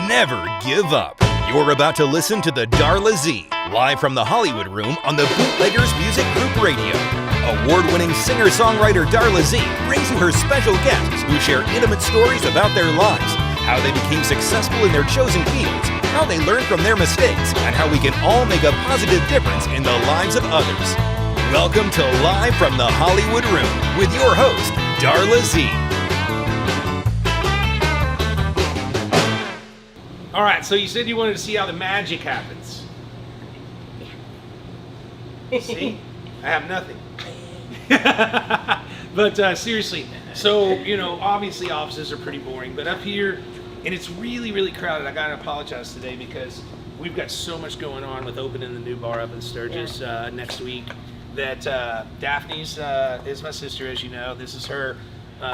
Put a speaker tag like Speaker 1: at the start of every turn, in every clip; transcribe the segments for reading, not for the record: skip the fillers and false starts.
Speaker 1: never give up. You're about to listen to the Darla Z, live from the Hollywood Room on the Bootleggers Music Group Radio. Award-winning singer-songwriter Darla Z brings you her special guests who share intimate stories about their lives, how they became successful in their chosen fields, how they learned from their mistakes, and how we can all make a positive difference in the lives of others. Welcome to Live from the Hollywood Room with your host, Darla Z.
Speaker 2: All right, so you said you wanted to see how the magic happens. See? I have nothing. But seriously, so, obviously offices are pretty boring, but up here, and it's really, really crowded. I gotta apologize today because we've got so much going on with opening the new bar up in Sturgis next week that Daphne's is my sister, as you know. This is her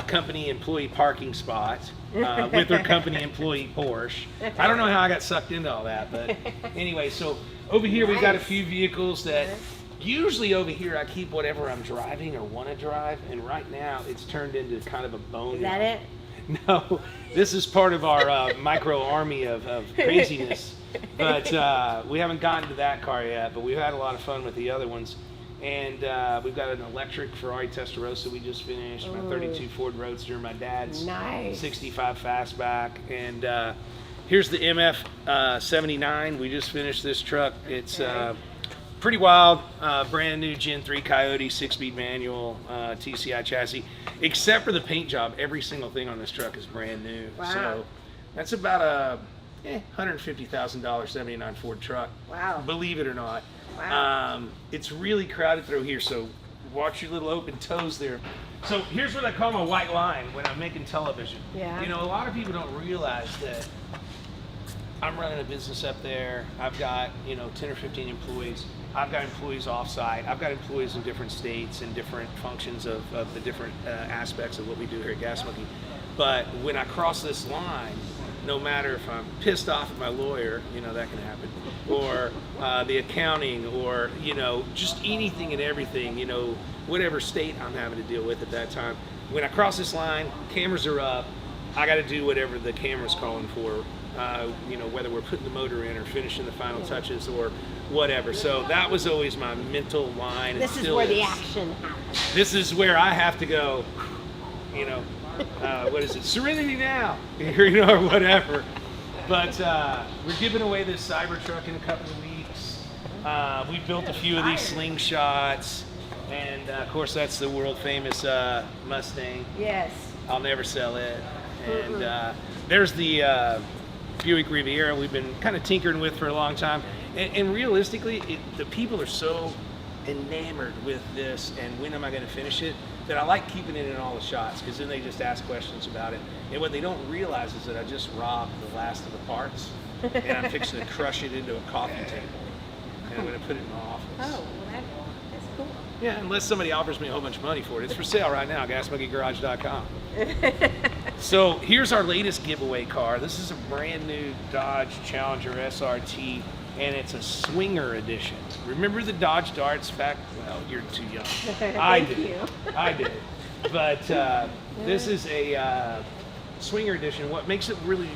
Speaker 2: company employee parking spot with her company employee Porsche. I don't know how I got sucked into all that, but anyway, so over here we've got a few vehicles that usually over here I keep whatever I'm driving or want to drive, and right now it's turned into kind of a bone.
Speaker 3: Is that it?
Speaker 2: No, this is part of our micro army of craziness, but we haven't gotten to that car yet, but we've had a lot of fun with the other ones. And we've got an electric Ferrari Testarossa we just finished, my 32 Ford Roadster, my dad's 65 Fastback, and here's the MF 79. We just finished this truck. It's pretty wild, brand new Gen 3 Coyote 6-speed manual TCI chassis, except for the paint job. Every single thing on this truck is brand new.
Speaker 3: Wow.
Speaker 2: So that's about a $150,000 79 Ford truck.
Speaker 3: Wow.
Speaker 2: Believe it or not.
Speaker 3: Wow.
Speaker 2: It's really crowded through here, so watch your little open toes there. So here's what I call my white line when I'm making television.
Speaker 3: Yeah.
Speaker 2: A lot of people don't realize that I'm running a business up there. I've got, 10 or 15 employees. I've got employees off-site. I've got employees in different states and different functions of the different aspects of what we do here at Gas Monkey. But when I cross this line, no matter if I'm pissed off at my lawyer, that can happen, or the accounting, or, just anything and everything, whatever state I'm having to deal with at that time. When I cross this line, cameras are up, I got to do whatever the camera's calling for, whether we're putting the motor in or finishing the final touches or whatever. So that was always my mental line.
Speaker 3: This is where the action happens.
Speaker 2: This is where I have to go, what is it? Serenity now, or whatever. But we're giving away this Cybertruck in a couple of weeks. We built a few of these slingshots, and of course that's the world famous Mustang.
Speaker 3: Yes.
Speaker 2: I'll never sell it. And there's the Buick Riviera we've been kind of tinkering with for a long time. And realistically, the people are so enamored with this, and when am I going to finish it, that I like keeping it in all the shots, because then they just ask questions about it. And what they don't realize is that I just robbed the last of the parts, and I'm fixing to crush it into a coffee table, and I'm going to put it in my office.
Speaker 3: Oh, well that's cool.
Speaker 2: Yeah, unless somebody offers me a whole bunch of money for it. It's for sale right now, gasmonkeygarage.com. So here's our latest giveaway car. This is a brand new Dodge Challenger SRT, and it's a swinger edition. Remember the Dodge Darts back? Well, you're too young. I did. But this is a swinger edition. What makes it really,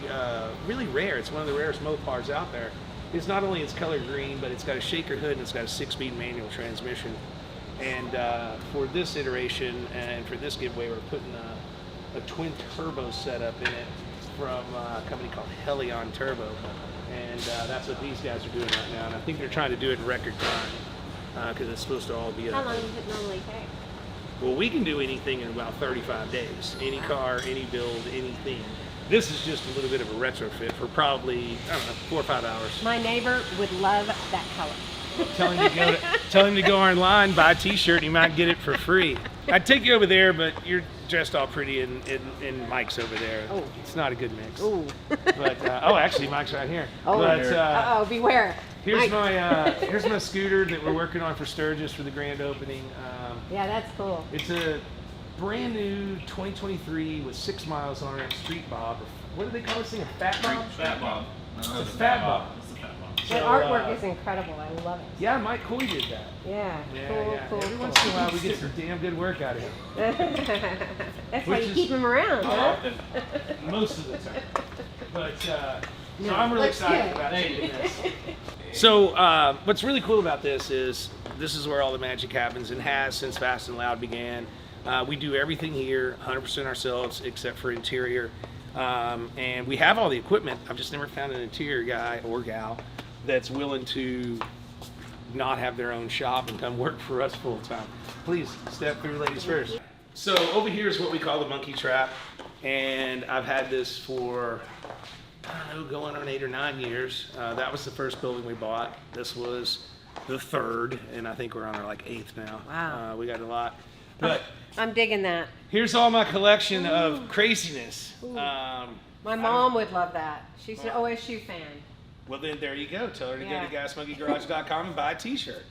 Speaker 2: really rare, it's one of the rarest Mopars out there, is not only it's color green, but it's got a shaker hood and it's got a 6-speed manual transmission. And for this iteration and for this giveaway, we're putting a twin turbo setup in it from a company called Helion Turbo. And that's what these guys are doing right now. And I think they're trying to do it in record time because it's supposed to all be
Speaker 3: How long does it normally take?
Speaker 2: Well, we can do anything in about 35 days. Any car, any build, anything. This is just a little bit of a retrofit for probably, 4 or 5 hours.
Speaker 3: My neighbor would love that color.
Speaker 2: Tell him to go online, buy a t-shirt, he might get it for free. I'd take you over there, but you're dressed all pretty and Mike's over there.
Speaker 3: Oh.
Speaker 2: It's not a good mix.
Speaker 3: Ooh.
Speaker 2: But actually Mike's right here.
Speaker 3: Oh,
Speaker 2: but,
Speaker 3: beware.
Speaker 2: Here's my scooter that we're working on for Sturgis for the grand opening.
Speaker 3: Yeah, that's cool.
Speaker 2: It's a brand new 2023 with 6 miles on it, Street Bob. What do they call this thing? A Fat Bob?
Speaker 4: Fat Bob.
Speaker 2: It's a Fat Bob.
Speaker 3: That artwork is incredible. I love it.
Speaker 2: Yeah, Mike Coy did that.
Speaker 3: Yeah. Cool.
Speaker 2: Every once in a while we get some damn good work out of him.
Speaker 3: That's why you keep him around, huh?
Speaker 2: Most of the time. But So I'm really excited about taking this. So what's really cool about this is where all the magic happens and has since Fast and Loud began. We do everything here 100% ourselves except for interior. And we have all the equipment. I've just never found an interior guy or gal that's willing to not have their own shop and come work for us full time. Please step through, ladies first. So over here is what we call the monkey trap. And I've had this for, I don't know, going on 8 or 9 years. That was the first building we bought. This was the third, and I think we're on our like 8th now.
Speaker 3: Wow.
Speaker 2: We got a lot. But
Speaker 3: I'm digging that.
Speaker 2: here's all my collection of craziness.
Speaker 3: My mom would love that. She's an OSU fan.
Speaker 2: Well, then there you go. Tell her to
Speaker 3: Yeah.
Speaker 2: go to gasmonkeygarage.com and buy a t-shirt.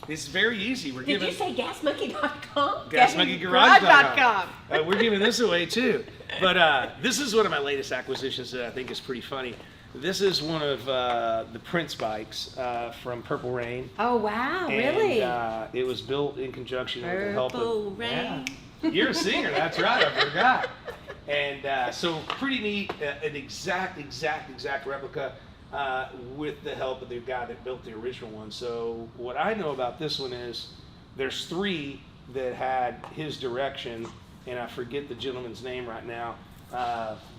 Speaker 2: It's very easy. We're
Speaker 3: Did
Speaker 2: giving
Speaker 3: you say gasmonkey.com?
Speaker 2: gasmonkeygarage.com. We're giving this away too. But this is one of my latest acquisitions that I think is pretty funny. This is one of the Prince bikes from Purple Rain.
Speaker 3: Oh, wow,
Speaker 2: And,
Speaker 3: really?
Speaker 2: it was built in conjunction with the help
Speaker 3: Purple
Speaker 2: of...
Speaker 3: Rain.
Speaker 2: Yeah. You're a singer, that's right, I forgot. And so pretty neat, an exact replica with the help of the guy that built the original one. So what I know about this one is there's 3 that had his direction, and I forget the gentleman's name right now.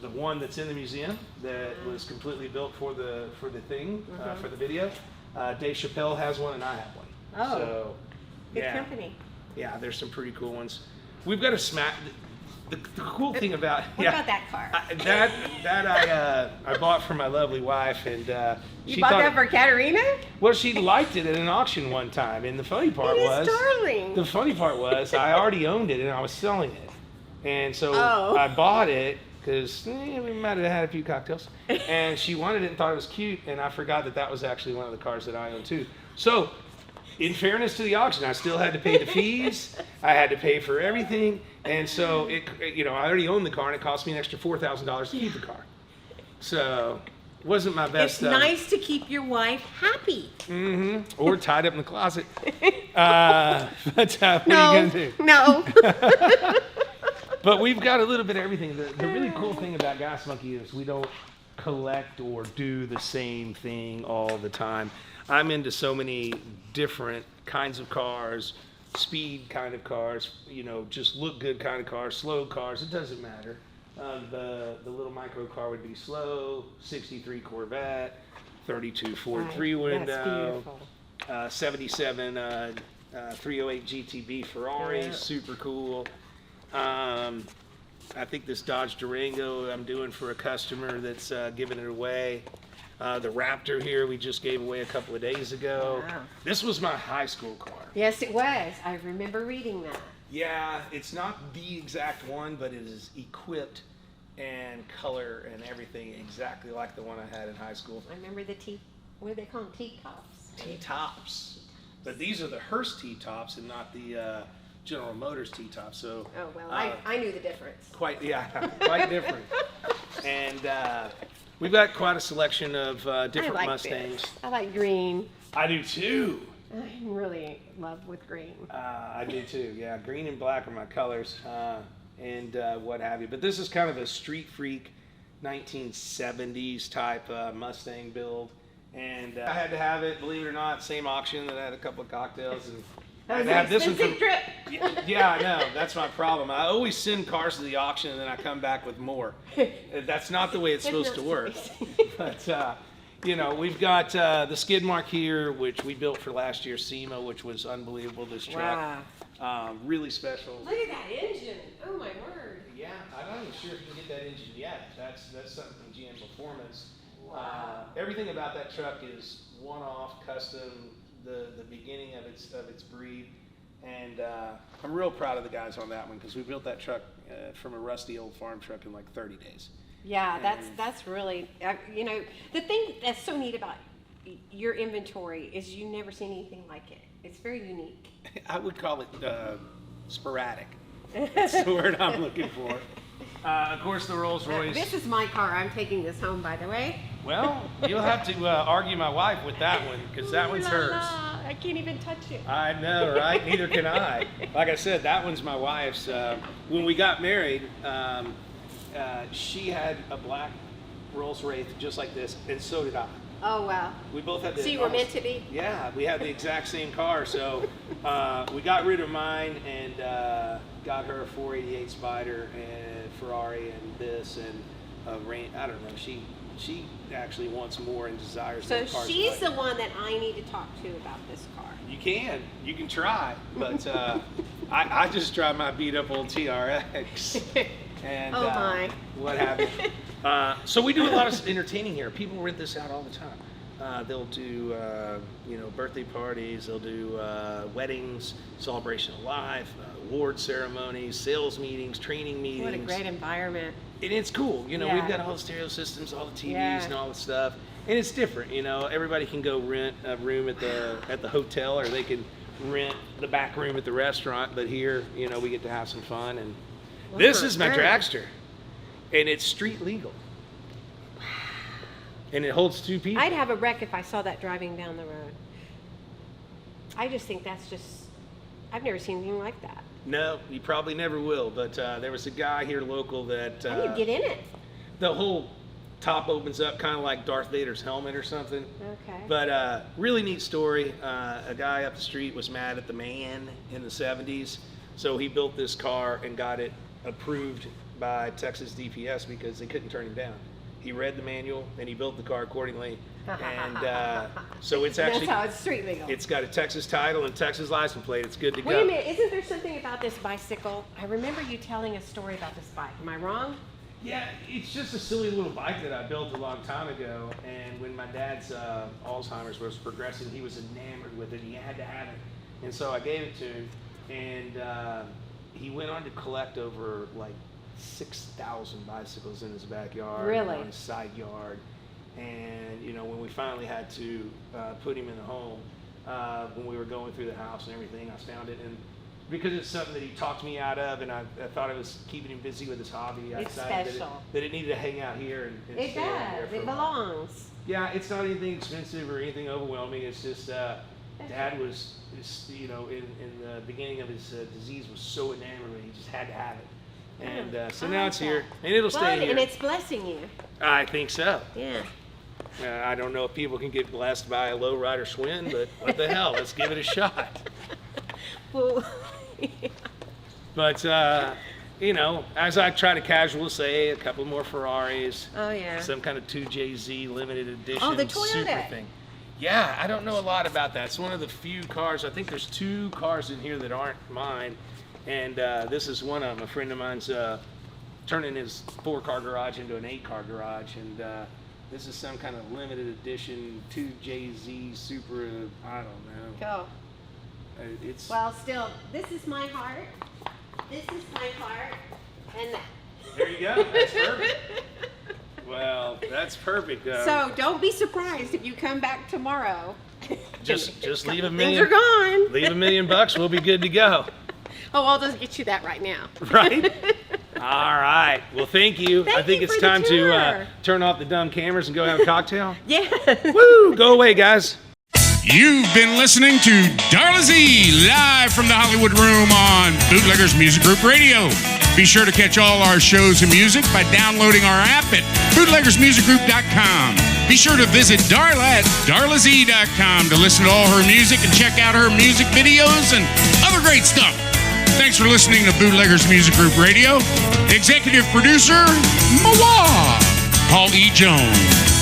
Speaker 2: The one that's in the museum that was completely built for the thing, for the video. Dave Chappelle has one and I have one.
Speaker 3: Oh,
Speaker 2: so,
Speaker 3: good
Speaker 2: yeah.
Speaker 3: company.
Speaker 2: Yeah, there's some pretty cool ones. We've got a smack. The cool thing about
Speaker 3: What about that car?
Speaker 2: I bought for my lovely wife, and
Speaker 3: You
Speaker 2: she
Speaker 3: bought
Speaker 2: thought
Speaker 3: that for Katerina?
Speaker 2: well, she liked it at an auction one time, and the funny part
Speaker 3: It is
Speaker 2: was
Speaker 3: darling.
Speaker 2: the funny part was I already owned it and I was selling it, and so
Speaker 3: Oh.
Speaker 2: I bought it because we might have had a few cocktails, and she wanted it and thought it was cute, and I forgot that was actually one of the cars that I own too. So, in fairness to the auction, I still had to pay the fees. I had to pay for everything, and so I already owned the car, and it cost me an extra $4,000 to keep the car. So, it wasn't my best.
Speaker 3: It's nice to keep your wife happy.
Speaker 2: Or tied up in the closet. But what are you gonna do?
Speaker 3: No.
Speaker 2: But we've got a little bit of everything. The really cool thing about Gas Monkey is we don't collect or do the same thing all the time. I'm into so many different kinds of cars, speed kind of cars, just look good kind of cars, slow cars, it doesn't matter. The little micro car would be slow, 63 Corvette, 32 Ford
Speaker 3: Right,
Speaker 2: 3-window,
Speaker 3: that's
Speaker 2: 77 308 GTB Ferrari,
Speaker 3: Yeah.
Speaker 2: super cool. I think this Dodge Durango I'm doing for a customer that's giving it away. The Raptor here we just gave away a couple of days ago.
Speaker 3: Wow.
Speaker 2: This was my high school car.
Speaker 3: Yes, it was. I remember reading that.
Speaker 2: Yeah, it's not the exact one, but it is equipped and color and everything exactly like the one I had in high school.
Speaker 3: I remember what do they call them? T-tops?
Speaker 2: T-tops. But these are the Hearst T-tops and not the General Motors T-tops. So
Speaker 3: Oh, well, I knew the difference.
Speaker 2: quite different. And we've got quite a selection of different
Speaker 3: I like
Speaker 2: Mustangs.
Speaker 3: this. I like green.
Speaker 2: I do too.
Speaker 3: I'm really in love with green.
Speaker 2: I do too. Yeah, green and black are my colors, and what have you. But this is kind of a street freak, 1970s type Mustang build, and I had to have it. Believe it or not, same auction that I had a couple of cocktails and.
Speaker 3: That was
Speaker 2: I had
Speaker 3: an
Speaker 2: this one
Speaker 3: expensive
Speaker 2: from-
Speaker 3: trip.
Speaker 2: Yeah, I know. That's my problem. I always send cars to the auction and then I come back with more. That's not the way it's supposed to work. But, we've got the skid mark here, which we built for last year's SEMA, which was unbelievable, this truck.
Speaker 3: Wow.
Speaker 2: Really special.
Speaker 3: Look at that engine. Oh, my word.
Speaker 2: Yeah, I'm not even sure if you can get that engine yet. That's something from GM Performance.
Speaker 3: Wow.
Speaker 2: Everything about that truck is one-off, custom, the beginning of its breed, and I'm real proud of the guys on that one because we built that truck from a rusty old farm truck in like 30 days.
Speaker 3: Yeah, that's really, the thing that's so neat about your inventory is you never seen anything like it. It's very unique.
Speaker 2: I would call it sporadic. That's the word I'm looking for. Of course, the Rolls Royce.
Speaker 3: This is my car. I'm taking this home, by the way.
Speaker 2: Well, you'll have to argue my wife with that one because that one's hers.
Speaker 3: I can't even touch it.
Speaker 2: I know, right? Neither can I. Like I said, that one's my wife's. When we got married, she had a black Rolls Royce just like this, and so did I.
Speaker 3: Oh, wow.
Speaker 2: We both had the.
Speaker 3: So you were meant to be?
Speaker 2: Yeah, we had the exact same car. So we got rid of mine and got her a 488 Spider and Ferrari and this and I don't know. She actually wants more and desires.
Speaker 3: So
Speaker 2: cars
Speaker 3: she's the one that I need to talk to about this car.
Speaker 2: You can try, but I just drive my beat up old TRX. And
Speaker 3: oh my.
Speaker 2: What have you. So we do a lot of entertaining here. People rent this out all the time. They'll do birthday parties, they'll do weddings, celebration of life, award ceremonies, sales meetings, training meetings.
Speaker 3: What a great environment.
Speaker 2: And it's cool. We've got all the stereo systems, all the TVs and all the stuff. And it's different, everybody can go rent a room at the hotel, or they can rent the back room at the restaurant, but here, we get to have some fun. And this is my dragster, and it's street legal. And it holds 2 people.
Speaker 3: I'd have a wreck if I saw that driving down the road. I just think I've never seen anything like that.
Speaker 2: No, you probably never will, but there was a guy here local that...
Speaker 3: How do you get in it?
Speaker 2: The whole top opens up kind of like Darth Vader's helmet or something.
Speaker 3: Okay.
Speaker 2: But really neat story. A guy up the street was mad at the man in the 70s, so he built this car and got it approved by Texas DPS because they couldn't turn him down. He read the manual and he built the car accordingly. And so it's actually...
Speaker 3: That's how it's street legal.
Speaker 2: It's got a Texas title and Texas license plate. It's good to go.
Speaker 3: Wait a minute, isn't there something about this bicycle? I remember you telling a story about this bike. Am I wrong?
Speaker 2: Yeah, it's just a silly little bike that I built a long time ago. And when my dad's Alzheimer's was progressing, he was enamored with it. He had to have it. And so I gave it to him. And he went on to collect over like 6,000 bicycles in his backyard.
Speaker 3: Really?
Speaker 2: On his side yard. And when we finally had to put him in the home, when we were going through the house and everything, I found it. And because it's something that he talked me out of, and I thought it was keeping him busy with his hobby, I decided that it needed to hang out here and
Speaker 3: it
Speaker 2: stay out here
Speaker 3: does.
Speaker 2: for
Speaker 3: It
Speaker 2: a while.
Speaker 3: belongs.
Speaker 2: Yeah, it's not anything expensive or anything overwhelming. It's just Dad was, in the beginning of his disease, was so enamored with it, he just had to have it. And so now it's here, and it'll stay here.
Speaker 3: And it's blessing you.
Speaker 2: I think so.
Speaker 3: Yeah.
Speaker 2: I don't know if people can get blessed by a lowrider Schwinn, but what the hell? Let's give it a shot.
Speaker 3: Well,
Speaker 2: But, as I try to casually say, a couple more Ferraris.
Speaker 3: Oh, yeah.
Speaker 2: Some kind of 2JZ limited edition
Speaker 3: Oh, the Toyota.
Speaker 2: super thing. Yeah, I don't know a lot about that. It's one of the few cars. I think there's 2 cars in here that aren't mine. And this is one of them. A friend of mine's turning his 4-car garage into an 8-car garage. And this is some kind of limited edition 2JZ super, I don't know.
Speaker 3: go.
Speaker 2: It's
Speaker 3: Well, still, this is my heart. This is my heart. And that.
Speaker 2: There you go. That's perfect. Well, that's perfect.
Speaker 3: So don't be surprised if you come back tomorrow.
Speaker 2: Just leave $1
Speaker 3: Things
Speaker 2: million.
Speaker 3: are gone.
Speaker 2: Leave $1 million. We'll be good to go.
Speaker 3: Oh, I'll just get you that right now.
Speaker 2: Right? All right. Well, thank you. I
Speaker 3: Thank
Speaker 2: think
Speaker 3: you
Speaker 2: it's
Speaker 3: for the
Speaker 2: time to
Speaker 3: tour.
Speaker 2: turn off the dumb cameras and go have a cocktail.
Speaker 3: Yeah.
Speaker 2: Woo! Go away, guys.
Speaker 4: You've been listening to Darla Z, live from the Hollywood Room on Bootleggers Music Group Radio. Be sure to catch all our shows and music by downloading our app at bootleggersmusicgroup.com. Be sure to visit Darla at darlaz.com to listen to all her music and check out her music videos and other great stuff. Thanks for listening to Bootleggers Music Group Radio. Executive producer, Mawa, Paul E. Jones.